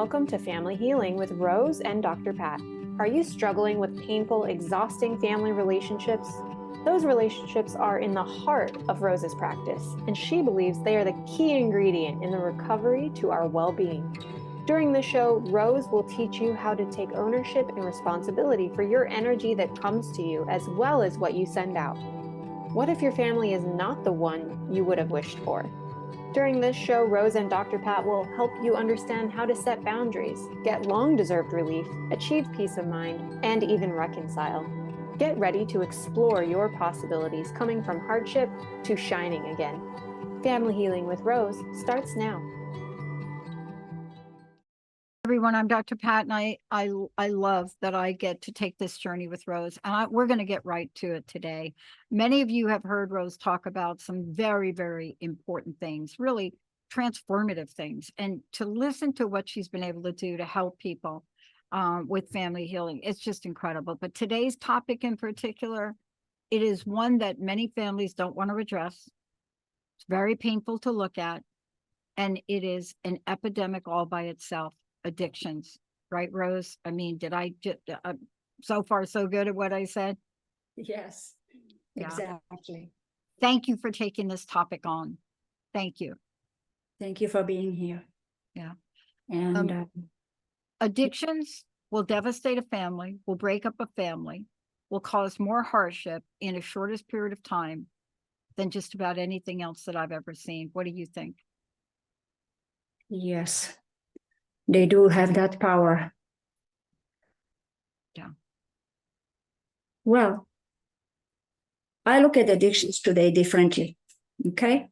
welcome to Family Healing with Rose and Dr. Pat. Are you struggling with painful, exhausting family relationships? Those relationships are in the heart of Rose's practice, and she believes they are the key ingredient in the recovery to our well-being. During the show, Rose will teach you how to take ownership and responsibility for your energy that comes to you, as well as what you send out. What if your family is not the one you would have wished for? During this show, Rose and Dr. Pat will help you understand how to set boundaries, get long-deserved relief, achieve peace of mind, and even reconcile. Get ready to explore your possibilities coming from hardship to shining again. Family Healing with Rose starts now. Everyone, I'm Dr. Pat, and I love that I get to take this journey with Rose, and we're going to get right to it today. Many of you have heard Rose talk about some very, very important things, really transformative things, and to listen to what she's been able to do to help people with family healing, it's just incredible. But today's topic in particular, it is one that many families don't want to address. It's very painful to look at, and it is an epidemic all by itself. Addictions, right, Rose? I mean, did I just so far so good at what I said? Yes, Yeah. exactly. Thank you for taking this topic on. Thank you. Thank you for being here. Yeah. And Addictions will devastate a family, will break up a family, will cause more hardship in a shortest period of time than just about anything else that I've ever seen. What do you think? yes, they do have that power. Yeah. Well, I look at addictions today differently. Okay.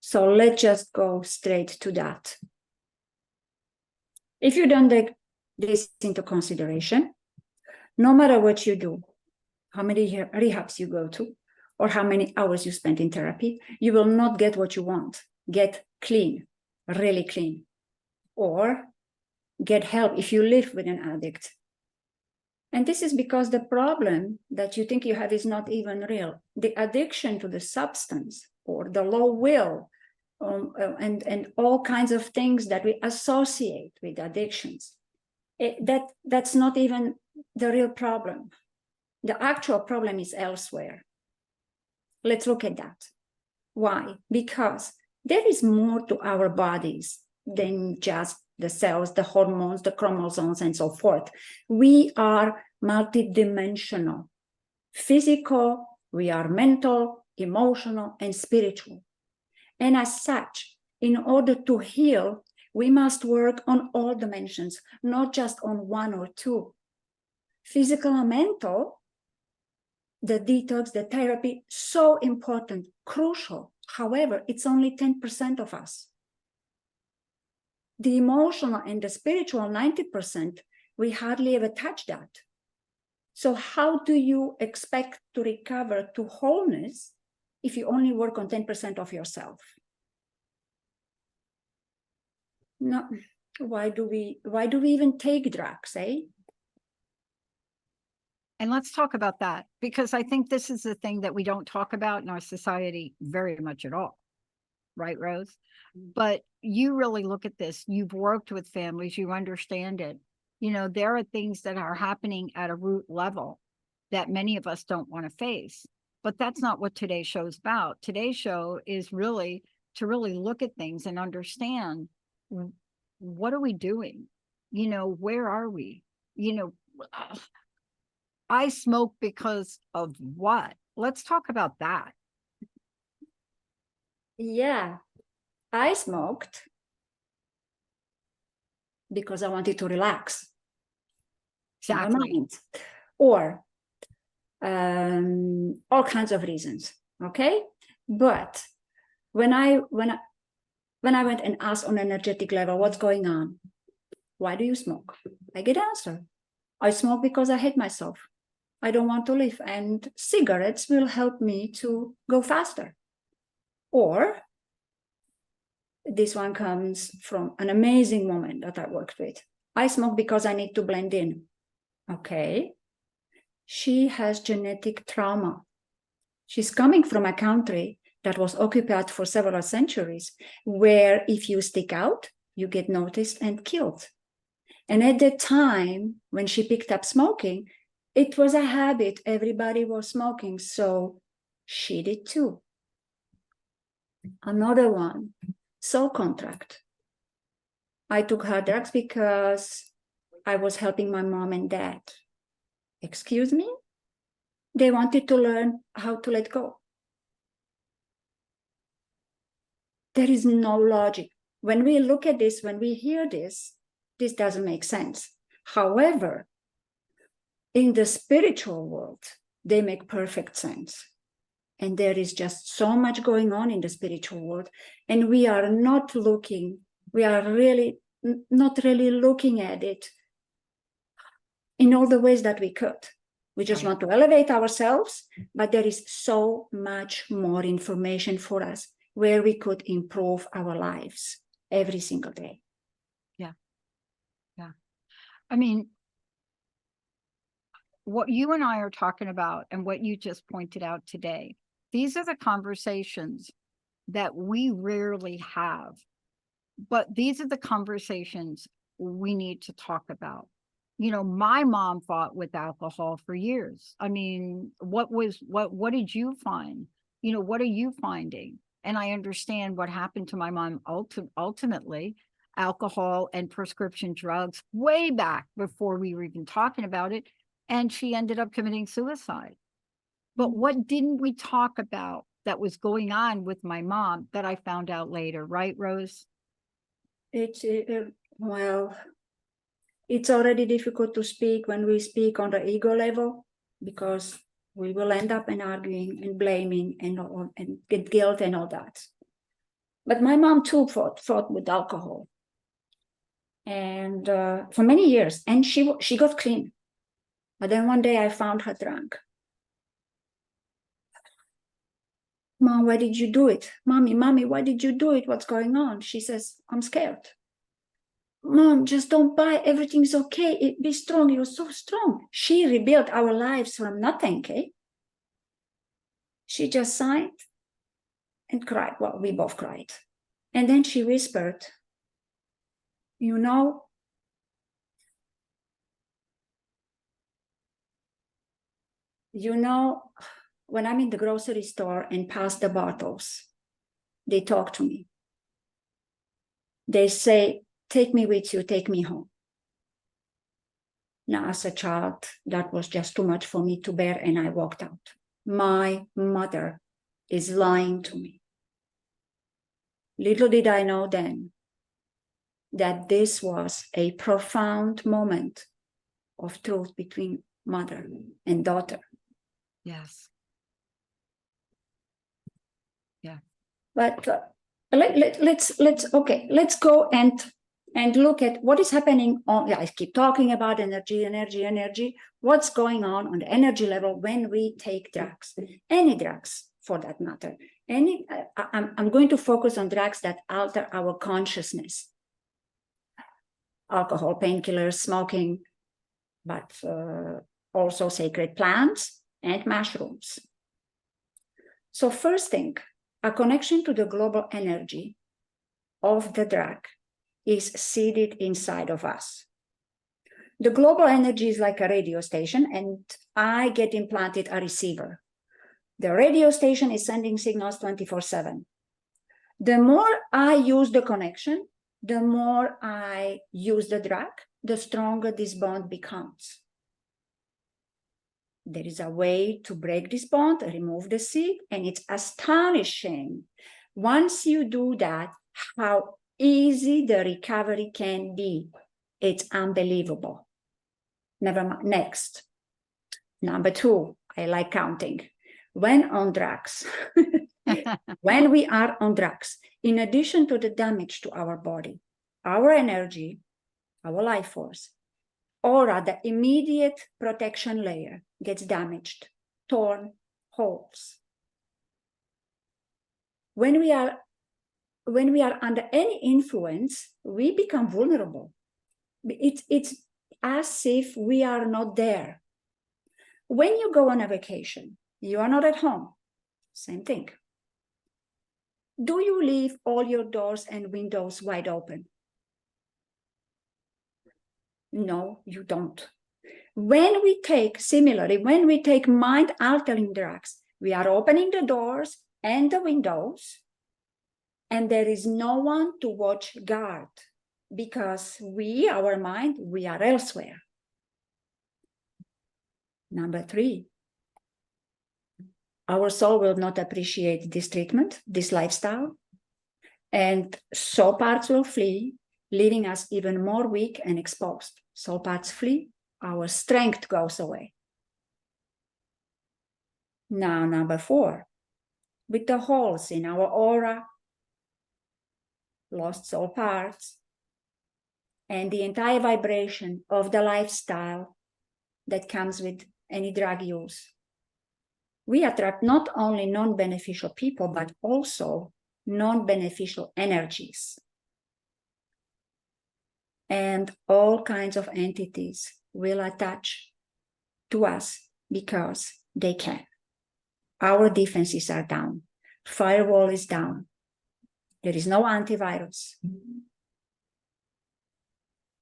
So let's just go straight to that. If you don't take this into consideration, no matter what you do, how many rehabs you go to, or how many hours you spend in therapy, you will not get what you want. Get clean, really clean, or get help if you live with an addict. And this is because the problem that you think you have is not even real. The addiction to the substance or the low will and all kinds of things that we associate with addictions, that's not even the real problem. The actual problem is elsewhere. Let's look at that. Why? Because there is more to our bodies than just the cells, the hormones, the chromosomes, and so forth. We are multidimensional. Physical, we are mental, emotional, and spiritual. And as such, in order to heal, we must work on all dimensions, not just on one or two. Physical and mental, the detox, the therapy, so important, crucial. However, it's only 10% of us. The emotional and the spiritual 90%, we hardly ever touch that. So how do you expect to recover to wholeness if you only work on 10% of yourself? No, why do we even take drugs, eh? And let's talk about that, because I think this is the thing that we don't talk about in our society very much at all. Right, Rose? But you really look at this. You've worked with families. You understand it. You know, there are things that are happening at a root level that many of us don't want to face. But that's not what today's show is about. Today's show is really to really look at things and understand, what are we doing? You know, where are we? You know, I smoke because of what? Let's talk about that. Yeah, I smoked because I wanted to relax. Exactly. My mind. Or all kinds of reasons. Okay, but when I went and asked on an energetic level, what's going on? Why do you smoke? I get answer. I smoke because I hate myself. I don't want to live, and cigarettes will help me to go faster. Or this one comes from an amazing woman that I worked with. I smoke because I need to blend in. Okay. She has genetic trauma. She's coming from a country that was occupied for several centuries, where if you stick out, you get noticed and killed. And at the time when she picked up smoking, it was a habit. Everybody was smoking, so she did too. Another one, soul contract. I took hard drugs because I was helping my mom and dad. Excuse me? They wanted to learn how to let go. There is no logic. When we look at this, when we hear this, this doesn't make sense. However, in the spiritual world, they make perfect sense. And there is just so much going on in the spiritual world. And we are not looking, we are really not really looking at it in all the ways that we could. We just want to elevate ourselves, but there is so much more information for us where we could improve our lives every single day. Yeah. Yeah. I mean, what you and I are talking about and what you just pointed out today, these are the conversations that we rarely have, but these are the conversations we need to talk about. You know, my mom fought with alcohol for years. I mean, what did you find? You know, what are you finding? And I understand what happened to my mom ultimately, alcohol and prescription drugs way back before we were even talking about it. And she ended up committing suicide. But what didn't we talk about that was going on with my mom that I found out later, right, Rose? Well, it's already difficult to speak when we speak on the ego level, because we will end up in arguing and blaming and get guilt and all that. But my mom too fought with alcohol, and for many years, and she got clean. But then one day I found her drunk. Mom, why did you do it? Mommy, why did you do it? What's going on? She says, I'm scared. Mom, just don't buy. Everything's okay. Be strong. You're so strong. She rebuilt our lives from nothing, okay? She just signed and cried. Well, we both cried. And then she whispered, you know, when I'm in the grocery store and pass the bottles, they talk to me. They say, take me with you, take me home. Now, as a child, that was just too much for me to bear, and I walked out. My mother is lying to me. Little did I know then that this was a profound moment of truth between mother and daughter. Yes. Yeah. But let's go and look at what is happening on. I keep talking about energy. What's going on the energy level when we take drugs, any drugs for that matter. I'm going to focus on drugs that alter our consciousness. Alcohol, painkillers, smoking, but also sacred plants and mushrooms. So first thing, a connection to the global energy of the drug is seated inside of us. The global energy is like a radio station, and I get implanted a receiver. The radio station is sending signals 24/7. The more I use the connection, the more I use the drug, the stronger this bond becomes. There is a way to break this bond, remove the seed, and it's astonishing. Once you do that, how easy the recovery can be. It's unbelievable. Never mind. Next. Number 2, I like counting. When on drugs, when we are on drugs, in addition to the damage to our body, our energy, our life force, aura, the immediate protection layer, gets damaged, torn, holes. When we are under any influence, we become vulnerable. It's as if we are not there. When you go on a vacation, you are not at home. Same thing. Do you leave all your doors and windows wide open? No, you don't. When we take mind-altering drugs, we are opening the doors and the windows, and there is no one to watch guard because our mind, we are elsewhere. Number 3, our soul will not appreciate this treatment, this lifestyle, and soul parts will flee, leaving us even more weak and exposed. Soul parts flee, our strength goes away. Now, number 4, with the holes in our aura, lost soul parts, and the entire vibration of the lifestyle that comes with any drug use, we attract not only non-beneficial people, but also non-beneficial energies. And all kinds of entities will attach to us because they can. Our defenses are down. Firewall is down. There is no antivirus.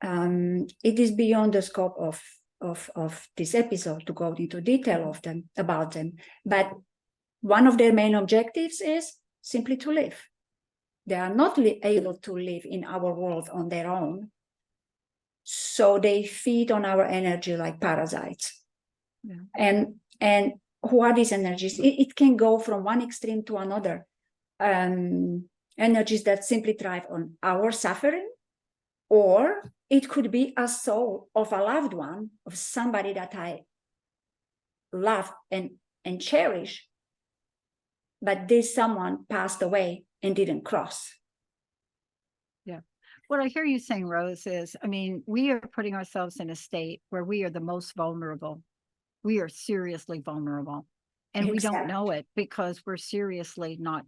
It is beyond the scope of this episode to go into detail about them. But one of their main objectives is simply to live. They are not able to live in our world on their own. So they feed on our energy like parasites. Yeah. And who are these energies? It can go from one extreme to another. Energies that simply thrive on our suffering, or it could be a soul of a loved one, of somebody that I love and cherish, but this someone passed away and didn't cross. Yeah. What I hear you saying, Rose, is, I mean, we are putting ourselves in a state where we are the most vulnerable. We are seriously vulnerable. And exactly. We don't know it because we're seriously not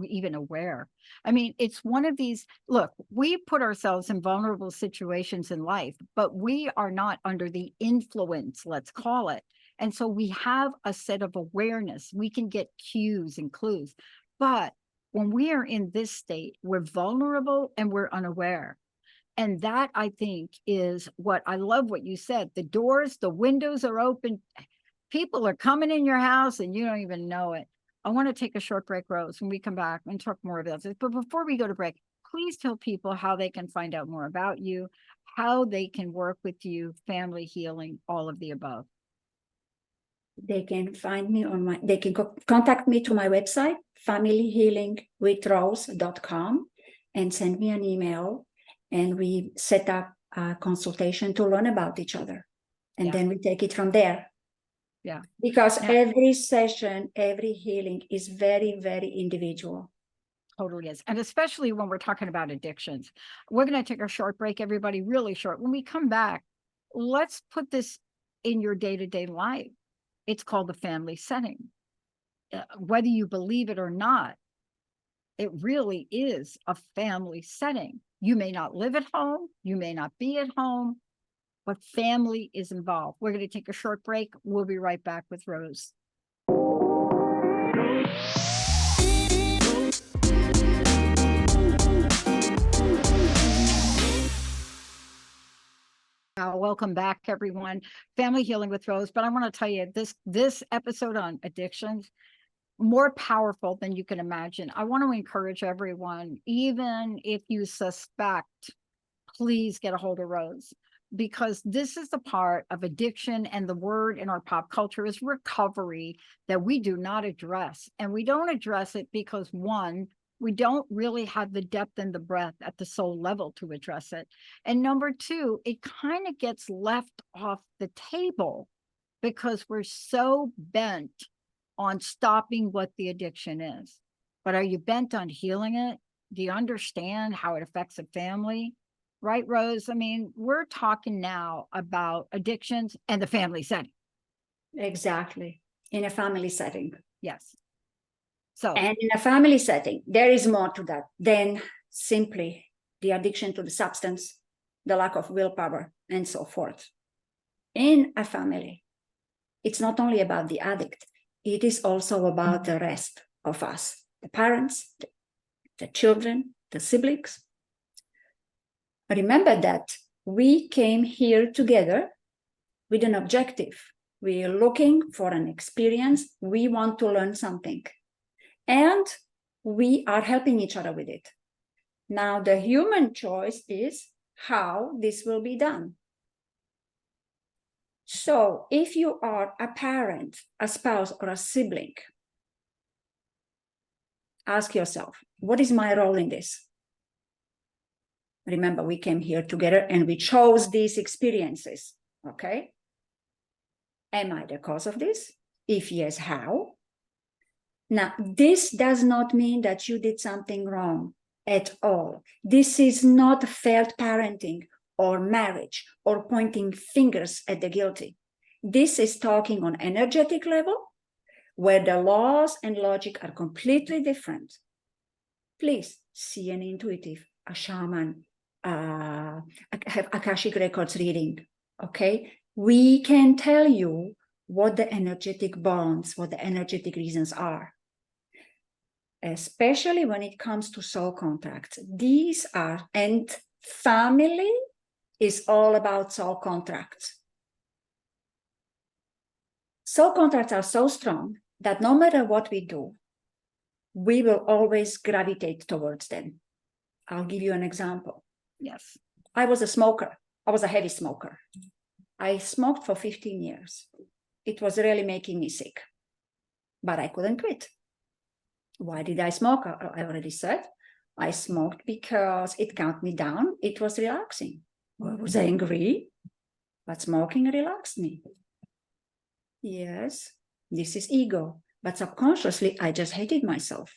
even aware. I mean, it's one of these, look, we put ourselves in vulnerable situations in life, but we are not under the influence, let's call it. And so we have a set of awareness. We can get cues and clues. But when we are in this state, we're vulnerable and we're unaware. And that, I think, is what I love what you said. The doors, the windows are open. People are coming in your house and you don't even know it. I want to take a short break, Rose, when we come back and talk more about this. But before we go to break, please tell people how they can find out more about you, how they can work with you, family healing, all of the above. They can find me on they can contact me to my website, familyhealingwithrose.com, and send me an email, and we set up a consultation to learn about each other. And then we take it from there. Yeah. Because every session, every healing is very, very individual. Totally is. And especially when we're talking about addictions. We're going to take a short break, everybody, really short. When we come back, let's put this in your day-to-day life. It's called the family setting. Whether you believe it or not, it really is a family setting. You may not live at home. You may not be at home. But family is involved. We're going to take a short break. We'll be right back with Rose. Welcome back, everyone. Family Healing with Rose. But I want to tell you, this episode on addictions, more powerful than you can imagine. I want to encourage everyone, even if you suspect, please get a hold of Rose. Because this is the part of addiction, and the word in our pop culture is recovery, that we do not address. And we don't address it because, one, we don't really have the depth and the breadth at the soul level to address it. And number two, it kind of gets left off the table because we're so bent on stopping what the addiction is. But are you bent on healing it? Do you understand how it affects a family? Right, Rose? I mean, we're talking now about addictions and the family setting. Exactly. In a family setting. Yes. So, and in a family setting, there is more to that than simply the addiction to the substance, the lack of willpower, and so forth. In a family, it's not only about the addict, it is also about the rest of us, the parents, the children, the siblings. Remember that We came here together with an objective. We are looking for an experience. We want to learn something. And we are helping each other with it. Now, the human choice is how this will be done. So if you are a parent, a spouse, or a sibling, ask yourself, what is my role in this? Remember, we came here together and we chose these experiences, okay? Am I the cause of this? If yes, how? Now, this does not mean that you did something wrong at all. This is not failed parenting or marriage or pointing fingers at the guilty. This is talking on energetic level where the laws and logic are completely different. Please see an intuitive, a shaman, have Akashic Records reading, okay? We can tell you what the energetic bonds, what the energetic reasons are. Especially when it comes to soul contracts. These are, and family is all about soul contracts. Soul contracts are so strong that no matter what we do, we will always gravitate towards them. I'll give you an example. Yes. I was a smoker. I was a heavy smoker. I smoked for 15 years. It was really making me sick, but I couldn't quit. Why did I smoke? I already said. I smoked because it calmed me down. It was relaxing. I was angry, but smoking relaxed me. Yes, this is ego. But subconsciously, I just hated myself.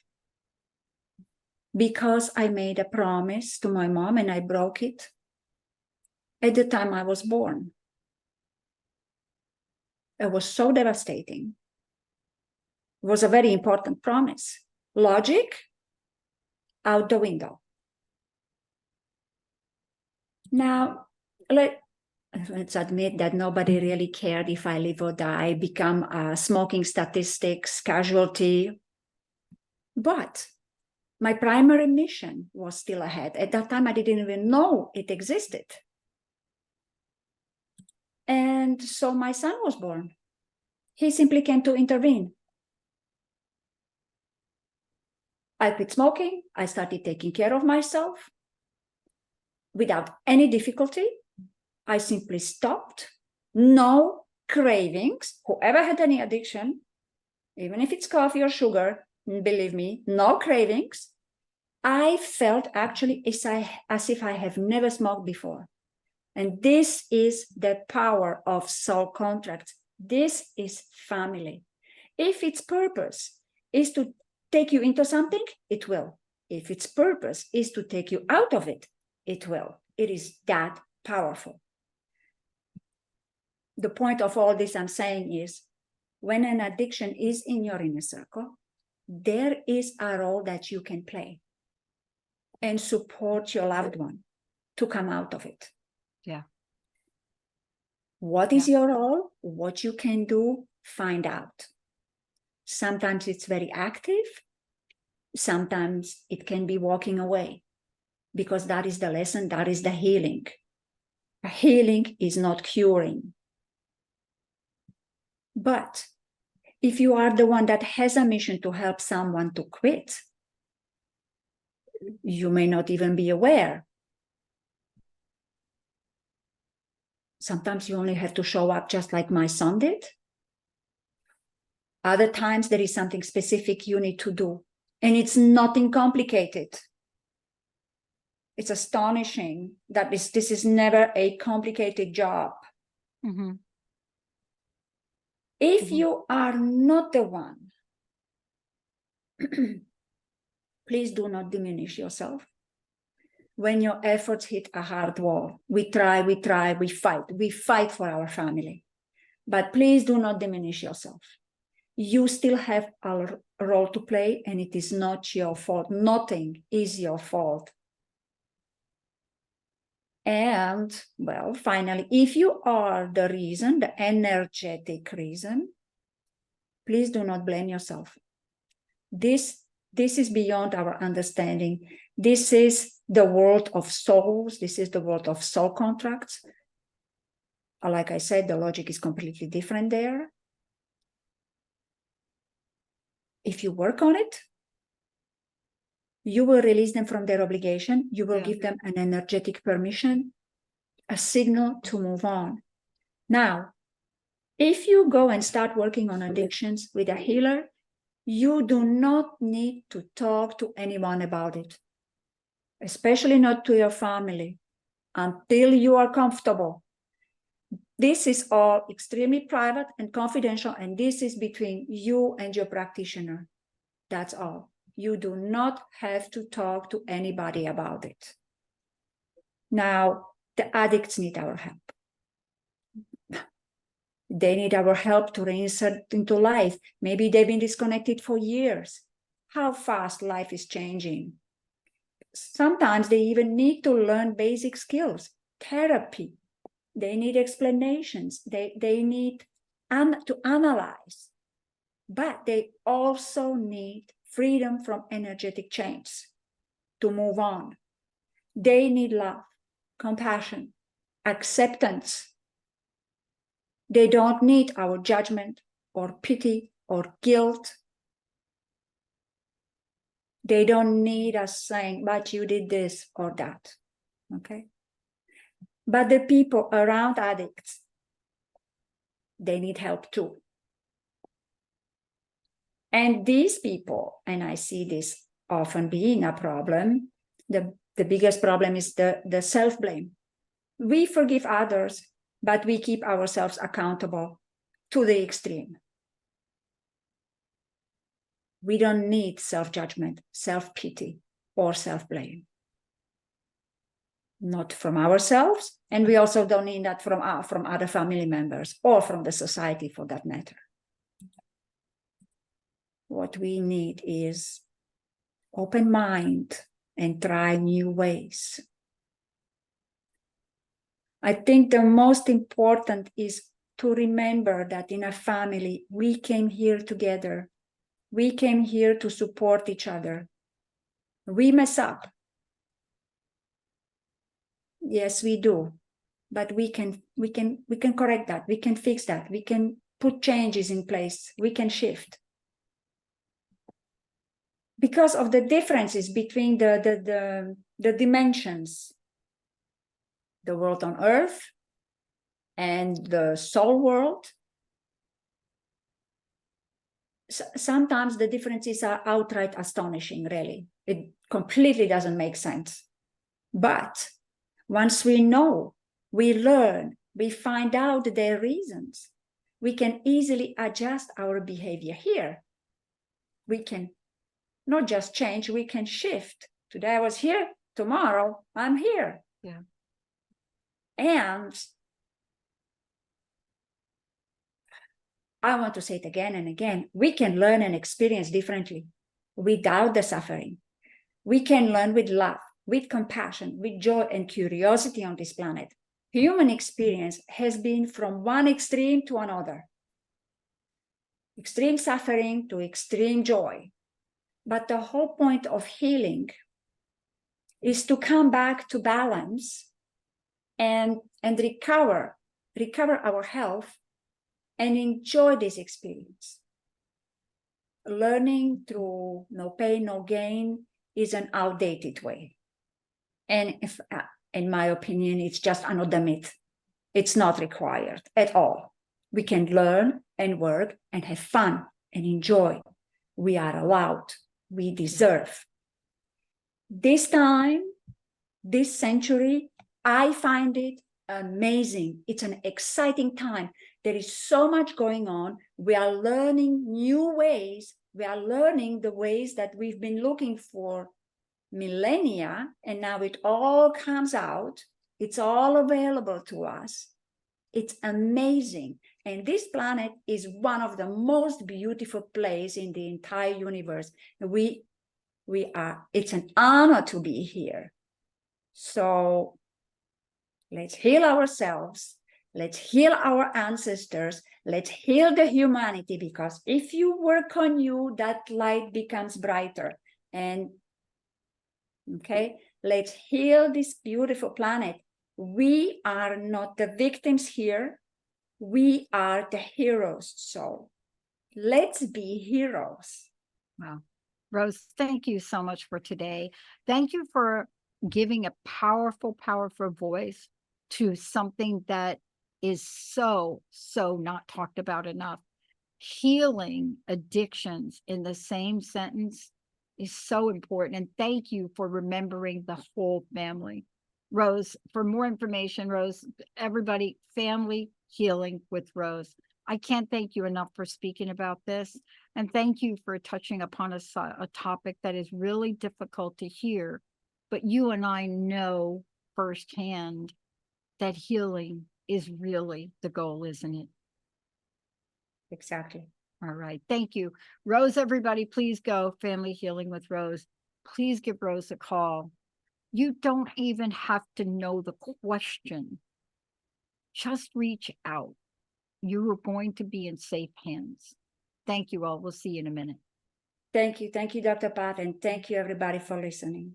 Because I made a promise to my mom and I broke it at the time I was born. It was so devastating. It was a very important promise. Logic out the window. Now, let's admit that nobody really cared if I live or die, become a smoking statistics casualty. But my primary mission was still ahead. At that time, I didn't even know it existed. And so my son was born. He simply came to intervene. I quit smoking. I started taking care of myself without any difficulty. I simply stopped. No cravings. Whoever had any addiction, even if it's coffee or sugar, believe me, no cravings. I felt actually as if I have never smoked before. And this is the power of soul contracts. This is family. If its purpose is to take you into something, it will. If its purpose is to take you out of it, it will. It is that powerful. The point of all this I'm saying is, when an addiction is in your inner circle, there is a role that you can play and support your loved one to come out of it. Yeah. What is your role? What you can do? Find out. Sometimes it's very active. Sometimes it can be walking away, because that is the lesson, that is the healing. Healing is not curing. But if you are the one that has a mission to help someone to quit, you may not even be aware. Sometimes you only have to show up, just like my son did. Other times there is something specific you need to do, and it's nothing complicated. It's astonishing that this is never a complicated job. Mm-hmm. If you are not the one, please do not diminish yourself. When your efforts hit a hard wall, we try, we fight for our family. But please do not diminish yourself. You still have a role to play, and it is not your fault. Nothing is your fault. And, well, finally, if you are the reason, the energetic reason, please do not blame yourself. This This is beyond our understanding. This is the world of souls. This is the world of soul contracts. Like I said, the logic is completely different there. If you work on it, you will release them from their obligation. You will give them an energetic permission, a signal to move on. Now, if you go and start working on addictions with a healer, you do not need to talk to anyone about it, especially not to your family, until you are comfortable. This is all extremely private and confidential, and this is between you and your practitioner. That's all. You do not have to talk to anybody about it. Now, the addicts need our help. They need our help to reinsert into life. Maybe they've been disconnected for years. How fast life is changing. Sometimes they even need to learn basic skills, therapy. They need explanations. They need to analyze. But they also need freedom from energetic chains to move on. They need love, compassion, acceptance. They don't need our judgment or pity or guilt. They don't need us saying, but you did this or that, okay? But the people around addicts, they need help too. And these people, and I see this often being a problem, the biggest problem is the self-blame. We forgive others, but we keep ourselves accountable to the extreme. We don't need self-judgment, self-pity, or self-blame. Not from ourselves, and we also don't need that from other family members or from the society for that matter. What we need is open mind and try new ways. I think the most important is to remember that in a family, we came here together. We came here to support each other. We mess up. Yes, we do. But we can correct that. We can fix that. We can put changes in place. We can shift. Because of the differences between the dimensions, the world on earth and the soul world, sometimes the differences are outright astonishing, really. It completely doesn't make sense. But once we know, we learn, we find out their reasons, we can easily adjust our behavior here. We can not just change, we can shift. Today I was here, tomorrow I'm here. Yeah. And I want to say it again and again, we can learn and experience differently without the suffering. We can learn with love, with compassion, with joy and curiosity on this planet. Human experience has been from one extreme to another. Extreme suffering to extreme joy. But the whole point of healing is to come back to balance and recover our health and enjoy this experience. Learning through no pain, no gain is an outdated way. And if, in my opinion, it's just another myth. It's not required at all. We can learn and work and have fun and enjoy. We are allowed. We deserve. This time, this century, I find it amazing. It's an exciting time. There is so much going on. We are learning new ways. We are learning the ways that we've been looking for millennia, and now it all comes out. It's all available to us. It's amazing. And this planet is one of the most beautiful places in the entire universe. It's an honor to be here. So let's heal ourselves. Let's heal our ancestors. Let's heal the humanity, because if you work on you, that light becomes brighter. And okay, let's heal this beautiful planet. We are not the victims here. We are the heroes. So let's be heroes. Wow. Rose, thank you so much for today. Thank you for giving a powerful, powerful voice to something that is so not talked about enough. Healing addictions in the same sentence is so important. And thank you for remembering the whole family. Rose, for more information, Rose, everybody, Family Healing with Rose. I can't thank you enough for speaking about this. And thank you for touching upon a topic that is really difficult to hear. But you and I know firsthand that healing is really the goal, isn't it? Exactly. All right. Thank you. Rose, everybody, please go Family Healing with Rose. Please give Rose a call. You don't even have to know the question. Just reach out. You are going to be in safe hands. Thank you all. We'll see you in a minute. Thank you. Thank you, Dr. Pat. And thank you, everybody, for listening.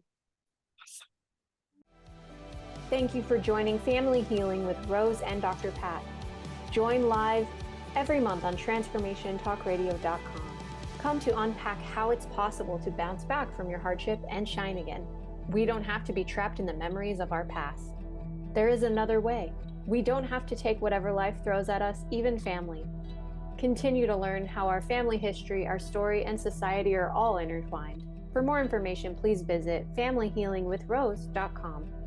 Thank you for joining Family Healing with Rose and Dr. Pat. Join live every month on transformationtalkradio.com. Come to unpack how it's possible to bounce back from your hardship and shine again. We don't have to be trapped in the memories of our past. There is another way. We don't have to take whatever life throws at us, even family. Continue to learn how our family history, our story, and society are all intertwined. For more information, please visit familyhealingwithrose.com.